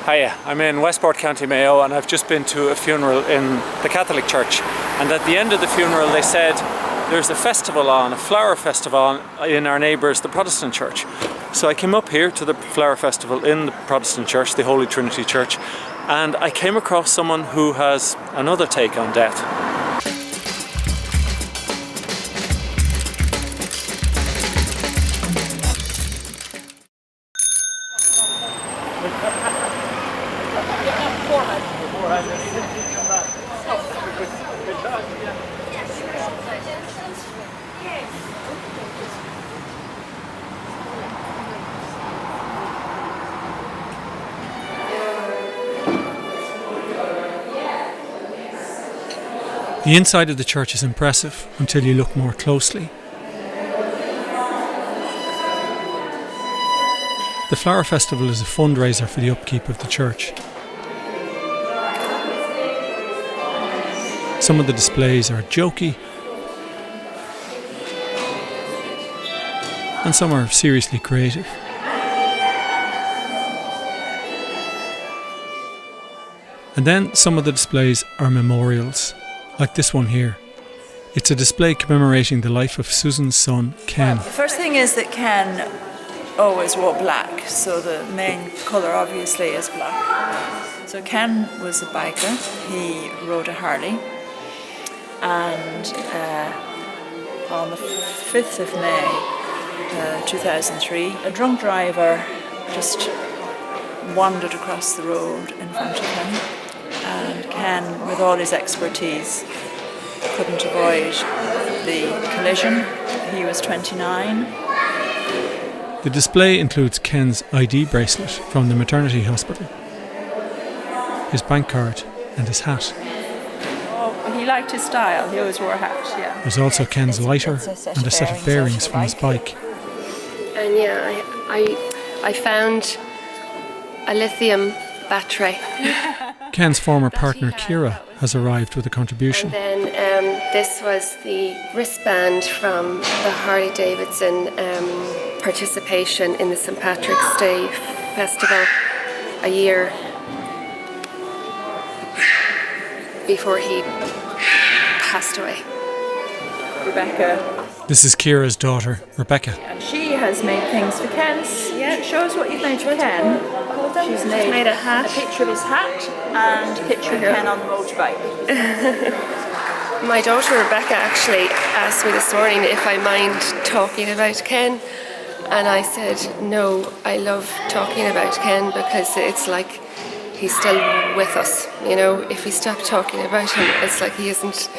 Hiya, I'm in Westport, County Mayo, and I've just been to a funeral in the Catholic Church. And at the end of the funeral they said there's a festival on, a flower festival in our neighbours, the Protestant Church. So I came up here to the flower festival in the Protestant Church, the Holy Trinity Church, and I came across someone who has another take on death. The inside of the church is impressive until you look more closely. The Flower Festival is a fundraiser for the upkeep of the church. Some of the displays are jokey and some are seriously creative. And then some of the displays are memorials, like this one here. It's a display commemorating the life of Susan's son, Ken. The first thing is that Ken always wore black, so the main colour obviously is black. So Ken was a biker, he rode a Harley, and on the 5th of May 2003, a drunk driver just wandered across the road in front of him, and Ken, with all his expertise, couldn't avoid the collision. He was 29. The display includes Ken's ID bracelet from the maternity hospital, his bank card and his hat. Oh, he liked his style, he always wore a hat, yeah. There's also Ken's lighter and a set of bearings from his bike. And yeah, I found a lithium battery. Ken's former partner Ciara has arrived with a contribution. And then this was the wristband from the Harley Davidson participation in the St. Patrick's Day Festival a year before he passed away. Rebecca. This is Ciara's daughter, Rebecca. And she has made things for Ken. Yeah, show us what you've made for Ken. She's made a hat. A picture of his hat and a picture of Ken on the motorbike. My daughter Rebecca actually asked me this morning if I mind talking about Ken, and I said no, I love talking about Ken because it's like he's still with us, you know. If we stop talking about him, it's like he isn't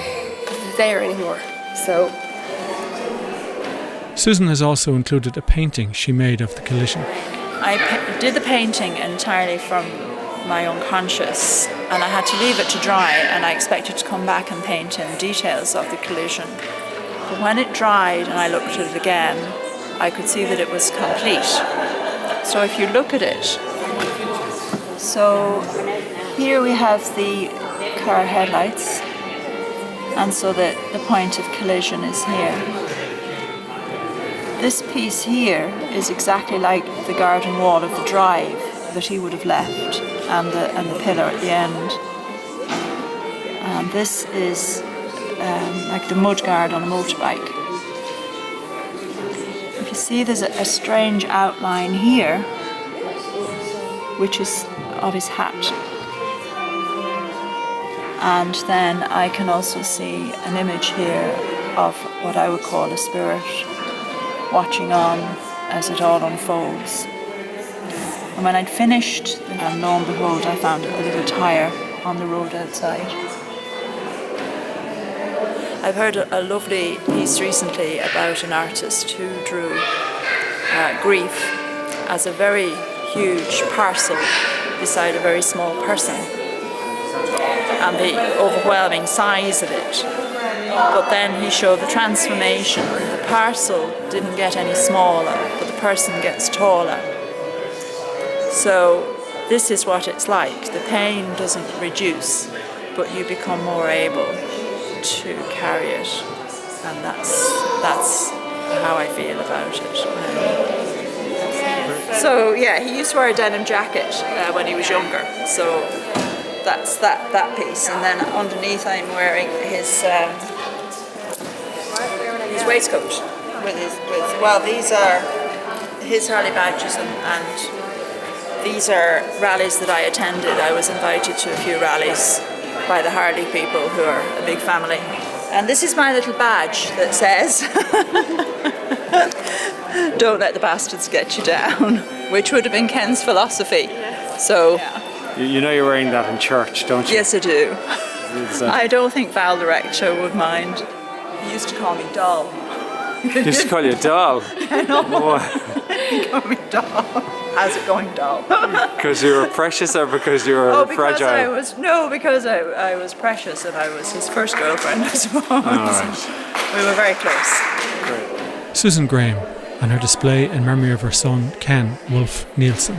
there anymore. So Susan has also included a painting she made of the collision. I did the painting entirely from my unconscious, and I had to leave it to dry, and I expected to come back and paint in details of the collision. But when it dried and I looked at it again, I could see that it was complete. So if you look at it, so here we have the car headlights, and so the point of collision is here. This piece here is exactly like the garden wall of the drive that he would have left, and the pillar at the end. And this is like the mudguard on a motorbike. If you see, there's a strange outline here, which is of his hat. And then I can also see an image here of what I would call a spirit watching on as it all unfolds. And when I'd finished, and lo and behold, I found a little tyre on the road outside. I've heard a lovely piece recently about an artist who drew grief as a very huge parcel beside a very small person, and the overwhelming size of it. But then he showed the transformation. The parcel didn't get any smaller, but the person gets taller. So this is what it's like. The pain doesn't reduce, but you become more able to carry it. And that's how I feel about it. So yeah, he used to wear a denim jacket when he was younger. So that's that piece, and then underneath I'm wearing his waistcoat these are his Harley badges, and these are rallies that I attended. I was invited to a few rallies by the Harley people, who are a big family. And this is my little badge that says, "Don't let the bastards get you down," which would have been Ken's philosophy. So, You know you're wearing that in church, don't you? yes, I do. I don't think Val the rector would mind. He used to call me doll. He used to call you a doll. I know. He called me doll. How's it going, doll? Because you were precious, or because you were fragile? Because I was precious, and I was his first girlfriend, I suppose. right. We were very close. Great. Susan Graham and her display in memory of her son Ken Wolfe Nielsen.